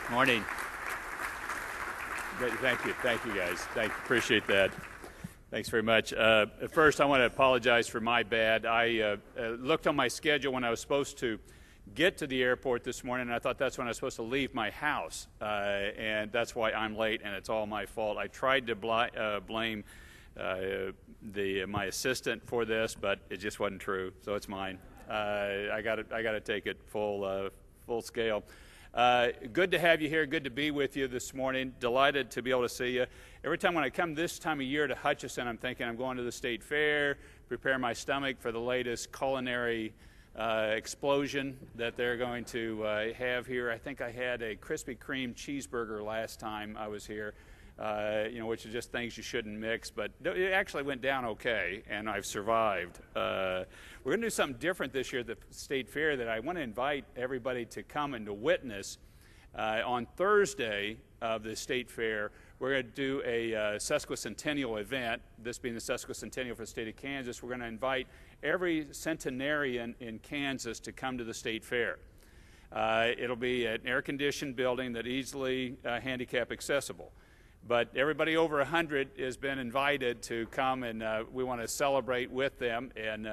Morning. Great. Thank you guys. Appreciate that. Thanks very much. First, I want to apologize for my bad. I looked on my schedule when I was supposed to get to the airport this morning, and I thought that's when I was supposed to leave my house, and that's why I'm late, and it's all my fault. I tried to blame my assistant for this, but it just wasn't true, so it's mine. I got to take it full scale. Good to have you here. Good to be with you this morning. Delighted to be able to see you. Every time when I come this time of year to Hutchinson, I'm thinking I'm going to the state fair, prepare my stomach for the latest culinary explosion that they're going to have here. I think I had a Krispy Kreme cheeseburger last time I was here, which is just things you shouldn't mix, but it actually went down okay, and I've survived. We're going to do something different this year at the State Fair that I want to invite everybody to come and to witness. On Thursday of the State Fair, we're going to do a sesquicentennial event, this being the sesquicentennial for the state of Kansas. We're going to invite every centenarian in Kansas to come to the State Fair. It'll be an air-conditioned building that easily handicap accessible. But everybody over 100 has been invited to come, and we want to celebrate with them and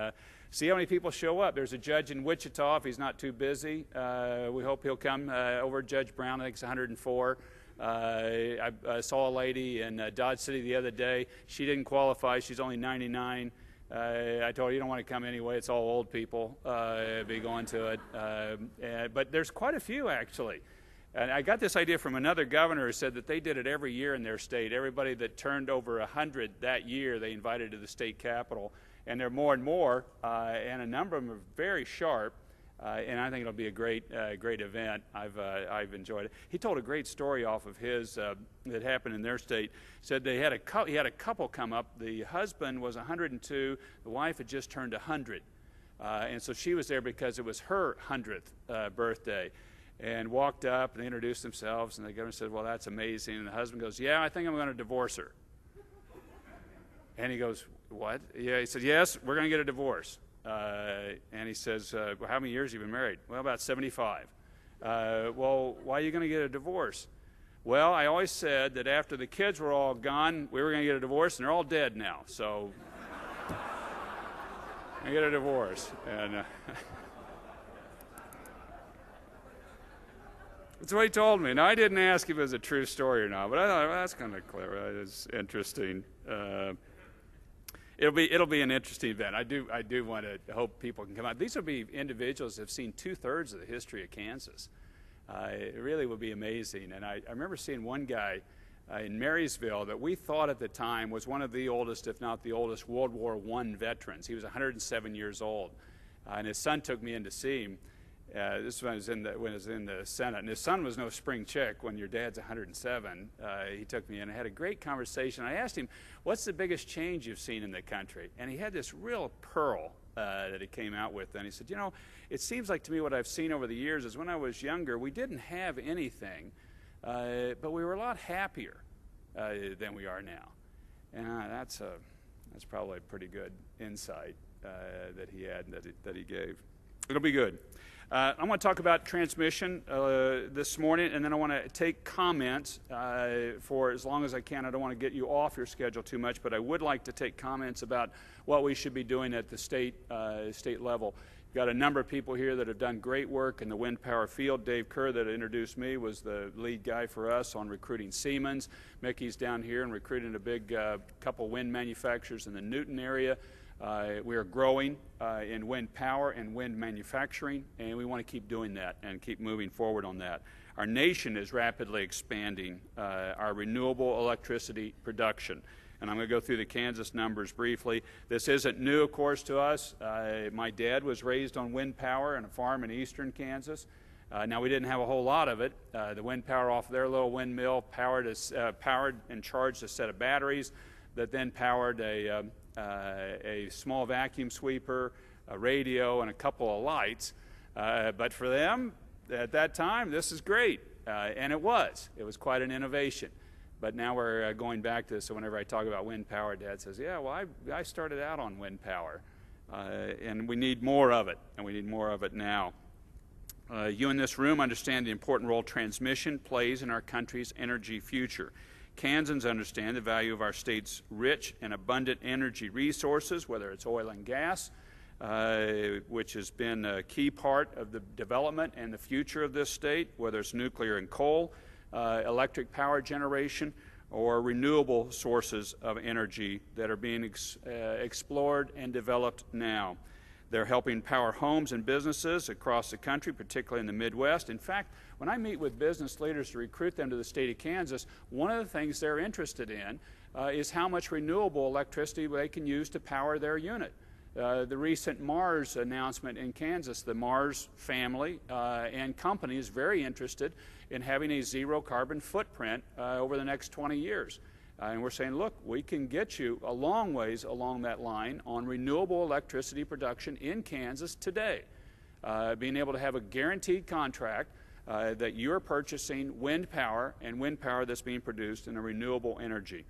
see how many people show up. There's a judge in Wichita, if he's not too busy. We hope he'll come over. Judge Brown, I think, is 104. I saw a lady in Dodge City the other day. She didn't qualify. She's only 99. I told her, you don't want to come anyway. It's all old people be going to it. But there's quite a few, actually. And I got this idea from another governor who said that they did it every year in their state. Everybody that turned over 100 that year, they invited to the state capitol. And there are more and more, and a number of them are very sharp. And I think it'll be a great event. I've enjoyed it. He told a great story off of his that happened in their state. Said he had a couple come up. The husband was 102. The wife had just turned 100, and so she was there because it was her 100th birthday. And walked up and they introduced themselves, and the governor said, "Well, that's amazing." And the husband goes, "Yeah, I think I'm going to divorce her." And he goes, "What?" Yeah, he said, "Yes, we're going to get a divorce." And he says, "Well, how many years have you been married?" "Well, about 75. "Well, why are you going to get a divorce?" "Well, I always said that after the kids were all gone, we were going to get a divorce, and they're all dead now. So I get a divorce." And that's what he told me. Now, I didn't ask if it was a true story or not, but I thought, well, that's kind of clever. It's interesting. It'll be an interesting event. I do want to hope people can come out. These will be individuals that have seen 2/3 of the history of Kansas. It really will be amazing. And I remember seeing one guy in Marysville that we thought at the time was one of the oldest, if not the oldest, World War I veterans. He was 107 years old, and his son took me in to see him. This was when I was in the Senate, and his son was no spring chick when your dad's 107. He took me in and had a great conversation. I asked him, "What's the biggest change you've seen in the country?" And he had this real pearl that he came out with. And he said, "It seems like to me what I've seen over the years is when I was younger, we didn't have anything, but we were a lot happier than we are now." And that's probably a pretty good insight that he had, that he gave. It'll be good. I want to talk about transmission this morning, and then I want to take comments for as long as I can. I don't want to get you off your schedule too much, but I would like to take comments about what we should be doing at the state level. We've got a number of people here that have done great work in the wind power field. Dave Kerr, that introduced me, was the lead guy for us on recruiting Siemens. Mickey's down here and recruiting a big couple wind manufacturers in the Newton area. We are growing in wind power and wind manufacturing, and we want to keep doing that and keep moving forward on that. Our nation is rapidly expanding our renewable electricity production. And I'm going to go through the Kansas numbers briefly. This isn't new, of course, to us. My dad was raised on wind power on a farm in eastern Kansas. Now, we didn't have a whole lot of it. The wind power off their little windmill powered and charged a set of batteries that then powered a small vacuum sweeper, a radio, and a couple of lights. But for them, at that time, this is great. And it was quite an innovation. But now we're going back to this, so whenever I talk about wind power, Dad says, "Yeah, well, I started out on wind power." And we need more of it, and we need more of it now. You in this room understand the important role transmission plays in our country's energy future. Kansans understand the value of our state's rich and abundant energy resources, whether it's oil and gas, which has been a key part of the development and the future of this state, whether it's nuclear and coal, electric power generation, or renewable sources of energy that are being explored and developed now. They're helping power homes and businesses across the country, particularly in the Midwest. In fact, when I meet with business leaders to recruit them to the state of Kansas, one of the things they're interested in is how much renewable electricity they can use to power their unit. The recent Mars announcement in Kansas, the Mars family and company is very interested in having a zero carbon footprint over the next 20 years. And we're saying, look, we can get you a long ways along that line on renewable electricity production in Kansas today. Being able to have a guaranteed contract that you're purchasing wind power and wind power that's being produced in a renewable energy.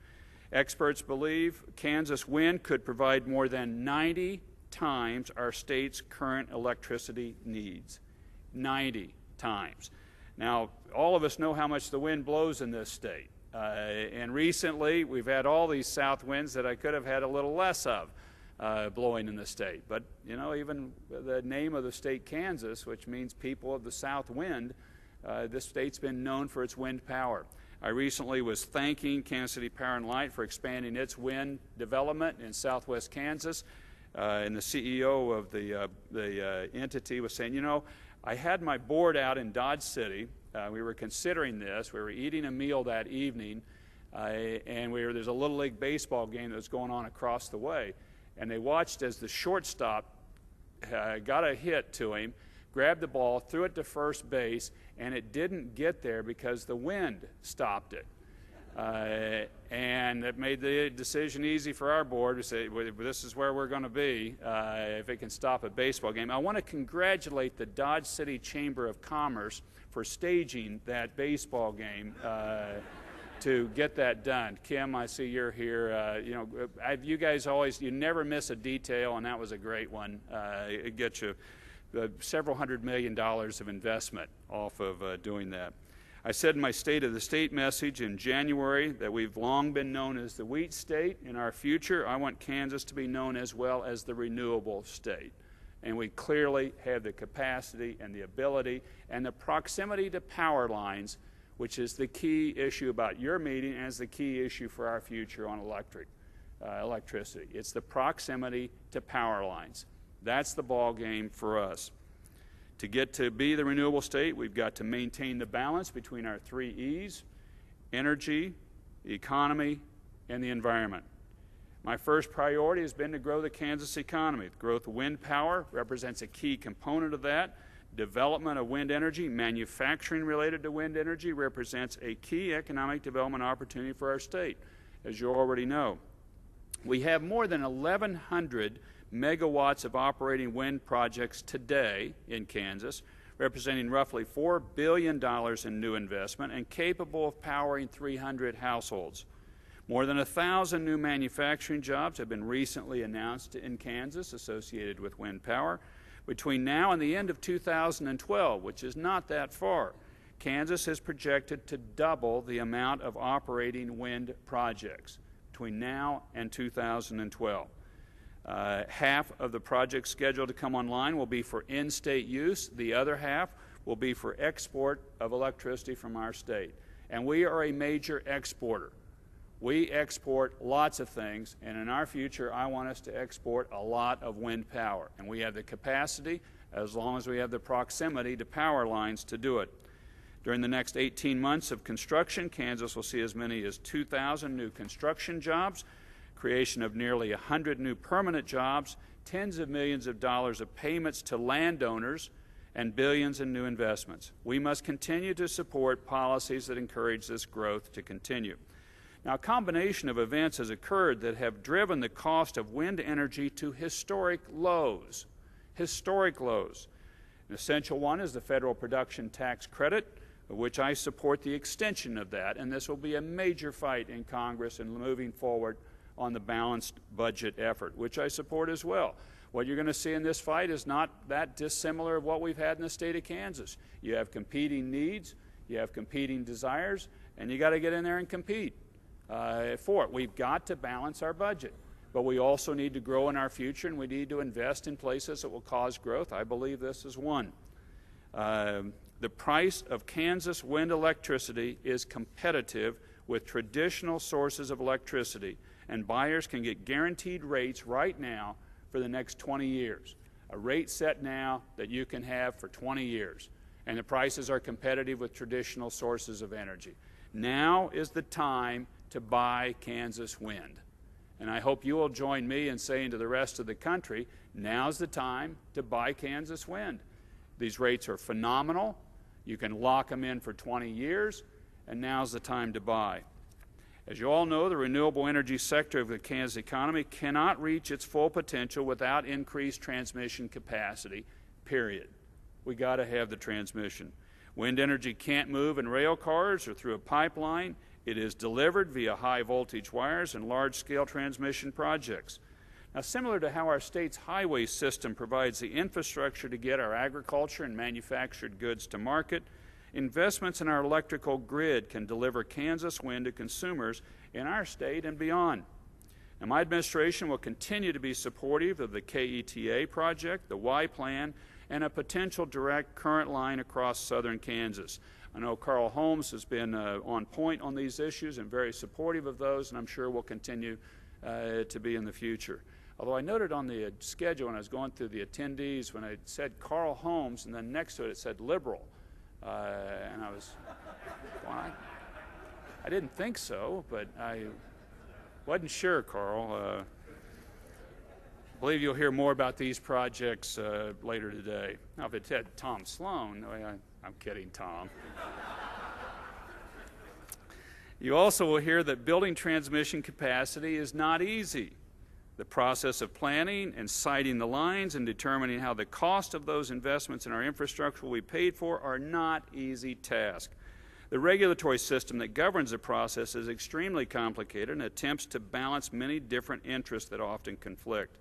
Experts believe Kansas wind could provide more than 90 times our state's current electricity needs. 90 times. Now, all of us know how much the wind blows in this state. And recently, we've had all these south winds that I could have had a little less of blowing in the state. But, you know, even the name of the state, Kansas, which means people of the south wind, this state's been known for its wind power. I recently was thanking Kansas City Power and Light for expanding its wind development in southwest Kansas. And the CEO of the entity was saying, you know, I had my board out in Dodge City. We were considering this. We were eating a meal that evening, and there's a Little League baseball game that was going on across the way. And they watched as the shortstop got a hit to him, grabbed the ball, threw it to first base, and it didn't get there because the wind stopped it. And it made the decision easy for our board to say, well, this is where we're going to be if it can stop a baseball game. I want to congratulate the Dodge City Chamber of Commerce for staging that baseball game to get that done. Kim, I see you're here. You know, you guys you never miss a detail, and that was a great one. It gets you several $100 million of investment off of doing that. I said in my State of the State message in January that we've long been known as the wheat state. In our future, I want Kansas to be known as well as the renewable state. And we clearly have the capacity and the ability and the proximity to power lines, which is the key issue about your meeting and is the key issue for our future on electricity. It's the proximity to power lines. That's the ball game for us. To get to be the renewable state, we've got to maintain the balance between our 3 E's: energy, the economy, and the environment. My first priority has been to grow the Kansas economy. The growth of wind power represents a key component of that. Development of wind energy, manufacturing related to wind energy, represents a key economic development opportunity for our state, as you already know. We have more than 1,100 megawatts of operating wind projects today in Kansas, representing roughly $4 billion in new investment and capable of powering 300 households. More than 1,000 new manufacturing jobs have been recently announced in Kansas associated with wind power. Between now and the end of 2012, which is not that far, Kansas is projected to double the amount of operating wind projects between now and 2012. Half of the projects scheduled to come online will be for in-state use. The other half will be for export of electricity from our state. And we are a major exporter. We export lots of things, and in our future, I want us to export a lot of wind power. And we have the capacity, as long as we have the proximity to power lines, to do it. During the next 18 months of construction, Kansas will see as many as 2,000 new construction jobs, creation of nearly 100 new permanent jobs, tens of millions of dollars of payments to landowners, and billions in new investments. We must continue to support policies that encourage this growth to continue. Now, a combination of events has occurred that have driven the cost of wind energy to historic lows. Historic lows. An essential one is the federal production tax credit, of which I support the extension of that, and this will be a major fight in Congress in moving forward on the balanced budget effort, which I support as well. What you're going to see in this fight is not that dissimilar of what we've had in the state of Kansas. You have competing needs, you have competing desires, and you got to get in there and compete for it. We've got to balance our budget, but we also need to grow in our future, and we need to invest in places that will cause growth. I believe this is one. The price of Kansas wind electricity is competitive with traditional sources of electricity, and buyers can get guaranteed rates right now for the next 20 years. A rate set now that you can have for 20 years. And the prices are competitive with traditional sources of energy. Now is the time to buy Kansas wind. And I hope you will join me in saying to the rest of the country, now's the time to buy Kansas wind. These rates are phenomenal. You can lock them in for 20 years, and now's the time to buy. As you all know, the renewable energy sector of the Kansas economy cannot reach its full potential without increased transmission capacity, period. We got to have the transmission. Wind energy can't move in rail cars or through a pipeline. It is delivered via high voltage wires and large-scale transmission projects. Now, similar to how our state's highway system provides the infrastructure to get our agriculture and manufactured goods to market, investments in our electrical grid can deliver Kansas wind to consumers in our state and beyond. Now, my administration will continue to be supportive of the KETA project, the Y plan, and a potential direct current line across southern Kansas. I know Carl Holmes has been on point on these issues and very supportive of those, and I'm sure will continue to be in the future. Although I noted on the schedule when I was going through the attendees, when it said Carl Holmes, and then next to it it said liberal. And I was going, I didn't think so, but I wasn't sure, Carl. I believe you'll hear more about these projects later today. Now, if it said Tom Sloan, I'm kidding, Tom. You also will hear that building transmission capacity is not easy. The process of planning and siting the lines and determining how the cost of those investments in our infrastructure will be paid for are not easy tasks. The regulatory system that governs the process is extremely complicated and attempts to balance many different interests that often conflict.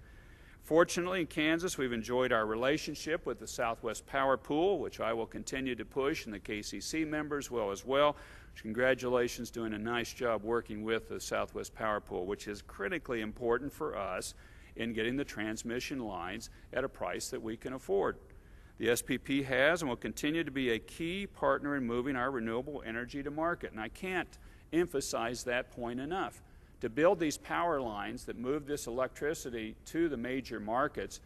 Fortunately, in Kansas, we've enjoyed our relationship with the Southwest Power Pool, which I will continue to push, and the KCC members will as well. Congratulations, doing a nice job working with the Southwest Power Pool, which is critically important for us in getting the transmission lines at a price that we can afford. The SPP has and will continue to be a key partner in moving our renewable energy to market, and I can't emphasize that point enough. To build these power lines that move this electricity to the major markets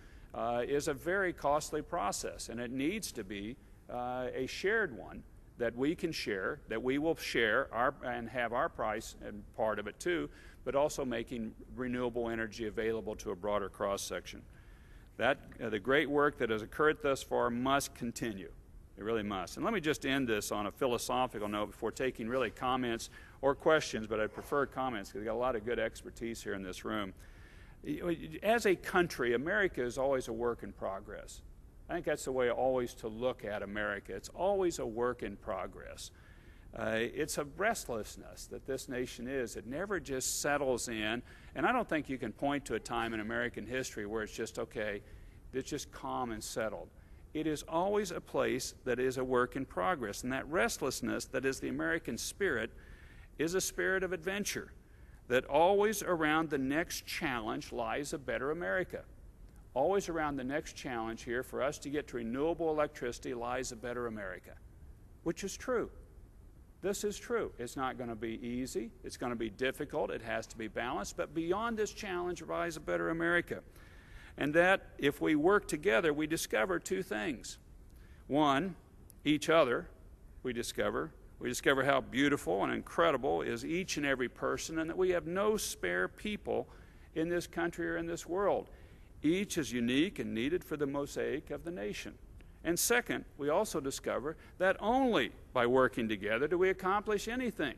is a very costly process, and it needs to be a shared one that we can share, that we will share and have our price and part of it too, but also making renewable energy available to a broader cross-section. The great work that has occurred thus far must continue. It really must. And let me just end this on a philosophical note before taking really comments or questions, but I prefer comments because we've got a lot of good expertise here in this room. As a country, America is always a work in progress. I think that's the way always to look at America. It's always a work in progress. It's a restlessness that this nation is. It never just settles in, and I don't think you can point to a time in American history where it's just, okay, it's just calm and settled. It is always a place that is a work in progress, and that restlessness that is the American spirit is a spirit of adventure, that always around the next challenge lies a better America. Always around the next challenge here for us to get to renewable electricity lies a better America, which is true. This is true. It's not going to be easy. It's going to be difficult. It has to be balanced. But beyond this challenge lies a better America. And that if we work together, we discover two things. One, each other, we discover. We discover how beautiful and incredible is each and every person, and that we have no spare people in this country or in this world. Each is unique and needed for the mosaic of the nation. And second, we also discover that only by working together do we accomplish anything.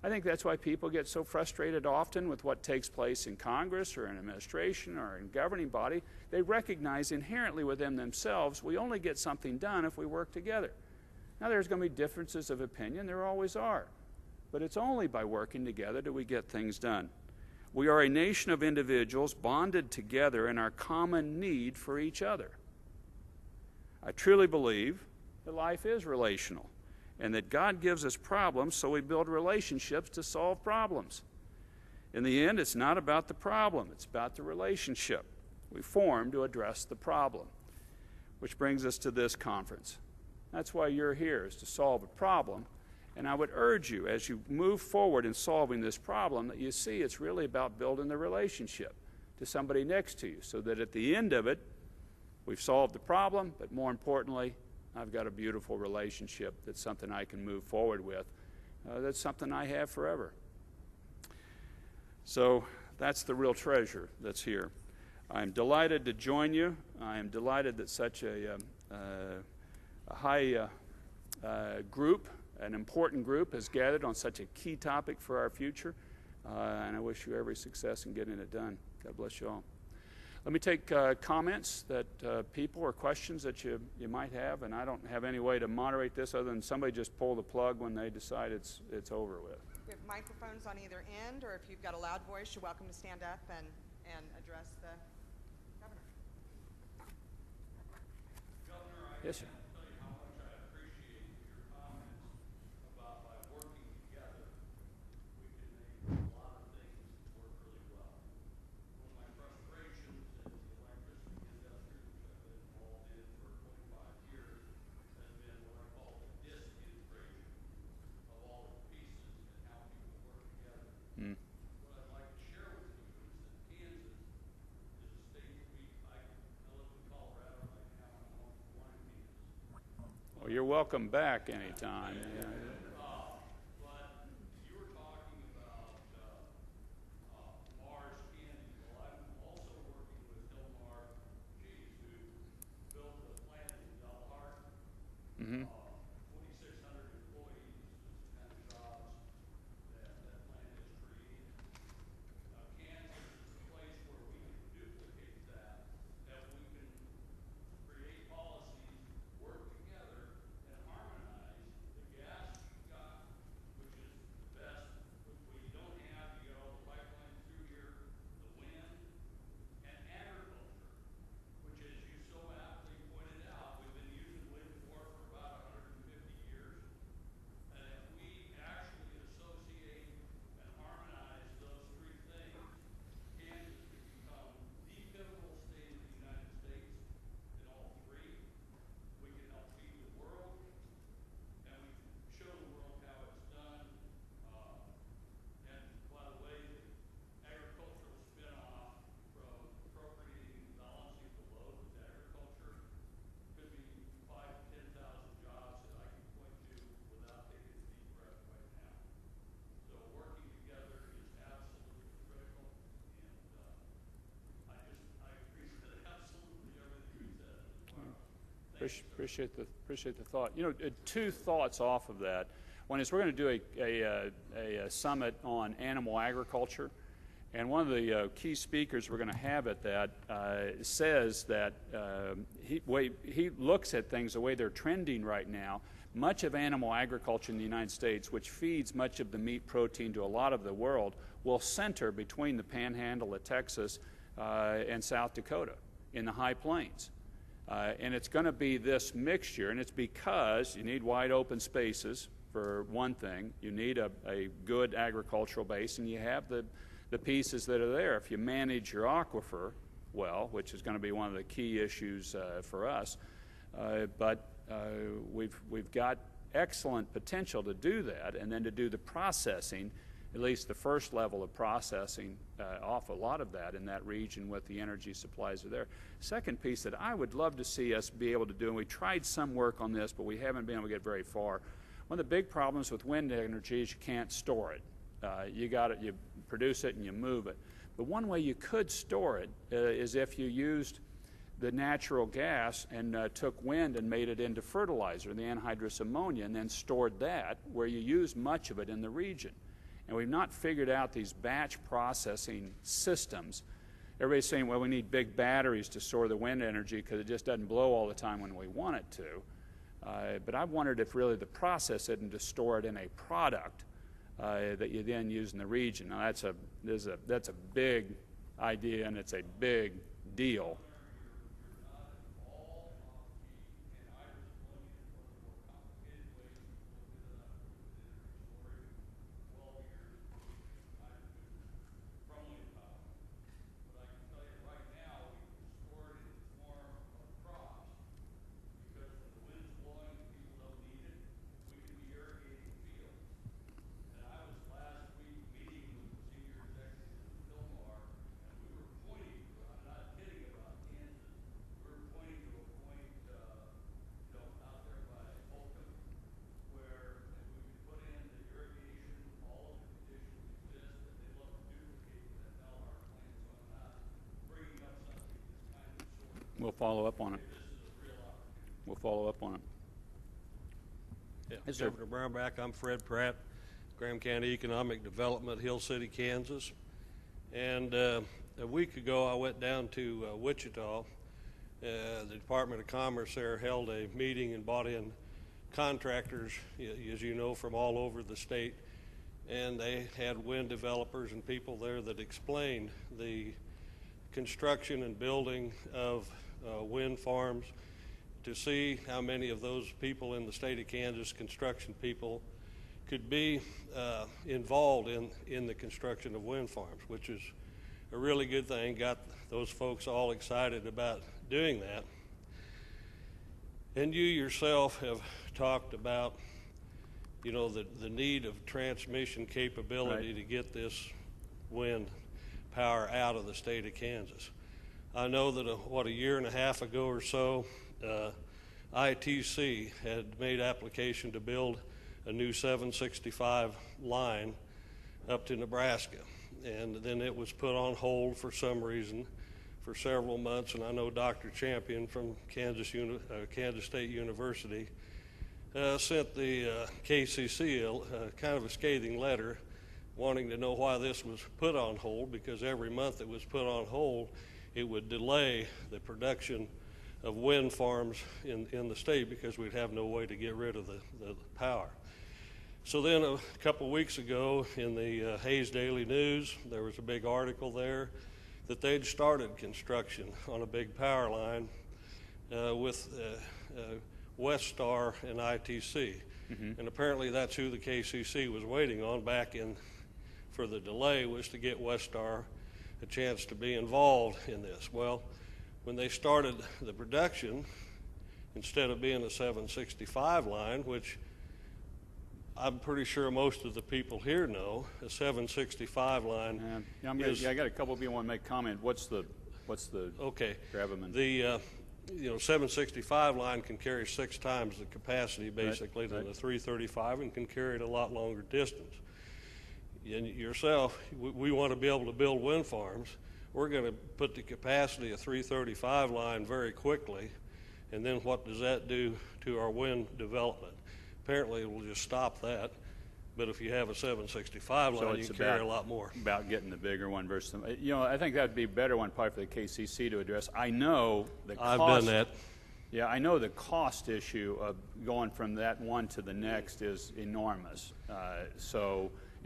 I think that's why people get so frustrated often with what takes place in Congress or in administration or in governing body. They recognize inherently within themselves we only get something done if we work together. Now, there's going to be differences of opinion. There always are. But it's only by working together do we get things done. We are a nation of individuals bonded together in our common need for each other. I truly believe that life is relational and that God gives us problems so we build relationships to solve problems. In the end, it's not about the problem, it's about the relationship we form to address the problem. Which brings us to this conference. That's why you're here, is to solve a problem. And I would urge you, as you move forward in solving this problem, that you see it's really about building the relationship to somebody next to you, so that at the end of it, we've solved the problem, but more importantly, I've got a beautiful relationship that's something I can move forward with. That's something I have forever. So that's the real treasure that's here. I'm delighted to join you. I am delighted that such a high group, an important group, has gathered on such a key topic for our future. And I wish you every success in getting it done. God bless you all. Let me take comments that people or questions that you might have, and I don't have any way to moderate this other than somebody just pull the plug when they decide it's over with. We have microphones on either end, or if you've got a loud voice, you're welcome to stand up and address the governor. Governor, I Yes, sir. can't tell you how much I appreciate your comments about by working together, we can make a lot of things work really well. One of my frustrations in the electricity industry, which I've been involved in for 25 years, has been what I call the disintegration of all the pieces and how people work together. What I'd like to share with you is that Kansas is a state I live in Colorado right now, and I'm home from Kansas. Well, you're welcome back anytime. Yeah. But you were talking about Mars Candy. Well, I'm also working with Hilmar Cheese, who built the plant in Delhart. 2,600 employees is the kind of jobs that plant has created. Kansas is a place where we can duplicate that we can create policies, work together, and harmonize the gas you've got, which is the best, which we don't have. You got all the pipelines through here, the wind, and agriculture, which, as you so aptly pointed out, we've been using wind for about 150 years. And if we actually associate and harmonize those three things, Kansas could become the pivotal state of the United States in all three. We can help feed the world, and we can show the world how it's done. And by the way, the agricultural spin-off from appropriating and balancing the load with agriculture could be 5,000 to 10,000 jobs that I can point to without taking a deep breath right now. So working together is absolutely critical, and I appreciate absolutely everything you said as well. Appreciate the thought. You know, two thoughts off of that. One is we're going to do a summit on animal agriculture, and one of the key speakers we're going to have at that says that he looks at things the way they're trending right now. Much of animal agriculture in the United States, which feeds much of the meat protein to a lot of the world, will center between the Panhandle of Texas and South Dakota in the high plains. And it's going to be this mixture, and it's because you need wide open spaces, for one thing. You need a good agricultural base, and you have the pieces that are there. If you manage your aquifer well, which is going to be one of the key issues for us, but we've got excellent potential to do that, and then to do the processing, at least the first level of processing off a lot of that in that region with the energy supplies are there. Second piece that I would love to see us be able to do, and we tried some work on this, but we haven't been able to get very far. One of the big problems with wind energy is you can't store it. You produce it and you move it. But one way you could store it is if you used the natural gas and took wind and made it into fertilizer, the anhydrous ammonia, and then stored that where you use much of it in the region. And we've not figured out these batch processing systems. Everybody's saying, well, we need big batteries to store the wind energy because it just doesn't blow all the time when we want it to. But I've wondered if really to process it and to store it in a product that you then use in the region. Now that's a big idea, and it's a big deal. We'll follow up on it. We'll follow up on it. Yeah. Yes, sir. Governor Brownback, I'm Fred Pratt, Graham County Economic Development, Hill City, Kansas. And a week ago, I went down to Wichita. The Department of Commerce there held a meeting and brought in contractors, as you know, from all over the state. And they had wind developers and people there that explained the construction and building of wind farms, to see how many of those people in the state of Kansas, construction people, could be involved in the construction of wind farms, which is a really good thing. Got those folks all excited about doing that. And you yourself have talked about, you know, the need of transmission capability Right. to get this wind power out of the state of Kansas. I know that a year and a half ago or so, ITC had made application to build a new 765 line up to Nebraska, and then it was put on hold for some reason for several months. And I know Dr. Champion from Kansas State University sent the KCC kind of a scathing letter wanting to know why this was put on hold, because every month it was put on hold, it would delay the production of wind farms in the state, because we'd have no way to get rid of the power. So then a couple weeks ago in the Hayes Daily News, there was a big article there that they'd started construction on a big power line with Westar and ITC. Mm-hmm. And apparently that's who the KCC was waiting on back in for the delay, was to get Westar a chance to be involved in this. Well, when they started the production, instead of being a 765 line, which I'm pretty sure most of the people here know, a 765 line is... I got a couple of people want to make comment. What's the okay. gravamen? The 765 line can carry 6 times the capacity, basically, than the 335, and can carry it a lot longer distance. And yourself, we want to be able to build wind farms. We're going to put the capacity of 335 line very quickly, and then what does that do to our wind development? Apparently it will just stop that, but if you have a 765 line, you can carry a lot more. About getting the bigger one versus, I think that would be a better one probably for the KCC to address. I know the cost. I've done that. Yeah, I know the cost issue of going from that one to the next is enormous.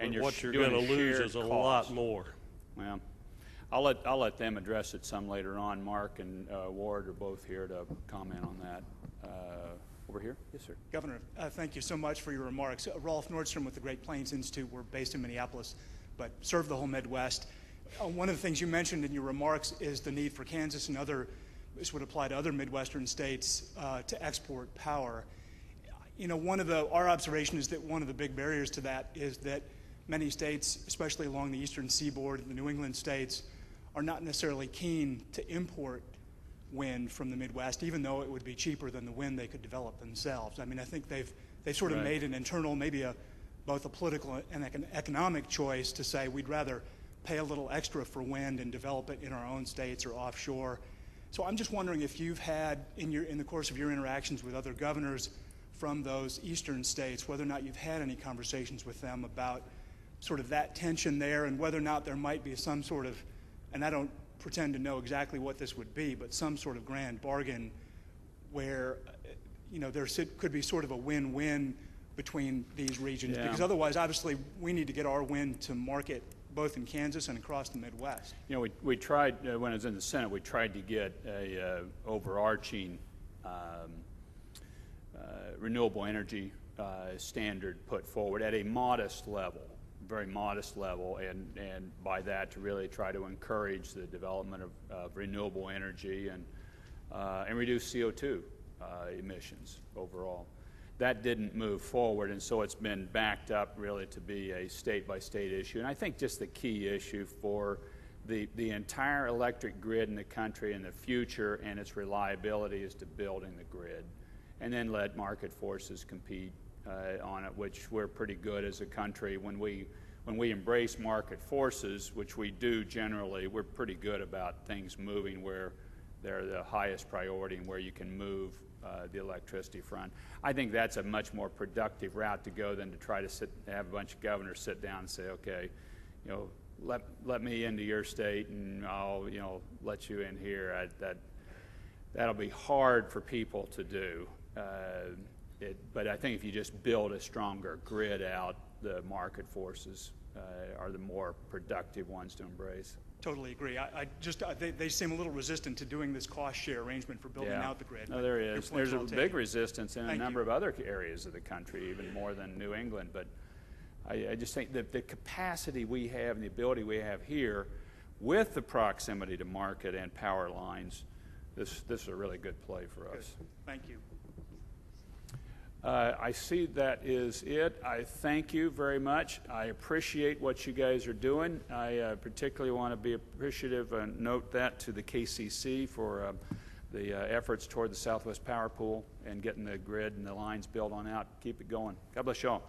And what you're going to lose is a lot more. Well, I'll let them address it some later on. Mark and Ward are both here to comment on that. Over here? Yes, sir. Governor, thank you so much for your remarks. Rolf Nordstrom with the Great Plains Institute. We're based in Minneapolis, but serve the whole Midwest. One of the things you mentioned in your remarks is the need for Kansas and this would apply to other Midwestern states to export power. Our observation is that one of the big barriers to that is that many states, especially along the eastern seaboard, the New England states, are not necessarily keen to import wind from the Midwest, even though it would be cheaper than the wind they could develop themselves. I mean, I think they've sort of made an internal, maybe both a political and an economic choice to say we'd rather pay a little extra for wind and develop it in our own states or offshore. So I'm just wondering if you've had, in the course of your interactions with other governors from those eastern states, whether or not you've had any conversations with them about sort of that tension there, and whether or not there might be some sort of, and I don't pretend to know exactly what this would be, but some sort of grand bargain where there could be sort of a win-win between these regions, Yeah. because otherwise, obviously, we need to get our wind to market both in Kansas and across the Midwest. You know, we tried, when I was in the Senate, we tried to get a overarching renewable energy standard put forward at a modest level, very modest level, and by that to really try to encourage the development of renewable energy and reduce CO2 emissions overall. That didn't move forward, and so it's been backed up really to be a state-by-state issue. And I think just the key issue for the entire electric grid in the country in the future and its reliability is to building the grid, and then let market forces compete on it, which we're pretty good as a country. When we embrace market forces, which we do generally, we're pretty good about things moving where they're the highest priority and where you can move the electricity front. I think that's a much more productive route to go than to try to have a bunch of governors sit down and say, okay, you know, let me into your state and I'll, you know, let you in here. That'll be hard for people to do. But I think if you just build a stronger grid out, the market forces are the more productive ones to embrace. Totally agree. They seem a little resistant to doing this cost share arrangement for building out the grid. No, there is. There's a big resistance in a number of other areas of the country, even more than New England. But I just think that the capacity we have and the ability we have here, with the proximity to market and power lines, this is a really good play for us. Good. Thank you. I see that is it. I thank you very much. I appreciate what you guys are doing. I particularly want to be appreciative and note that to the KCC for the efforts toward the Southwest Power Pool and getting the grid and the lines built on out. Keep it going. God bless you all.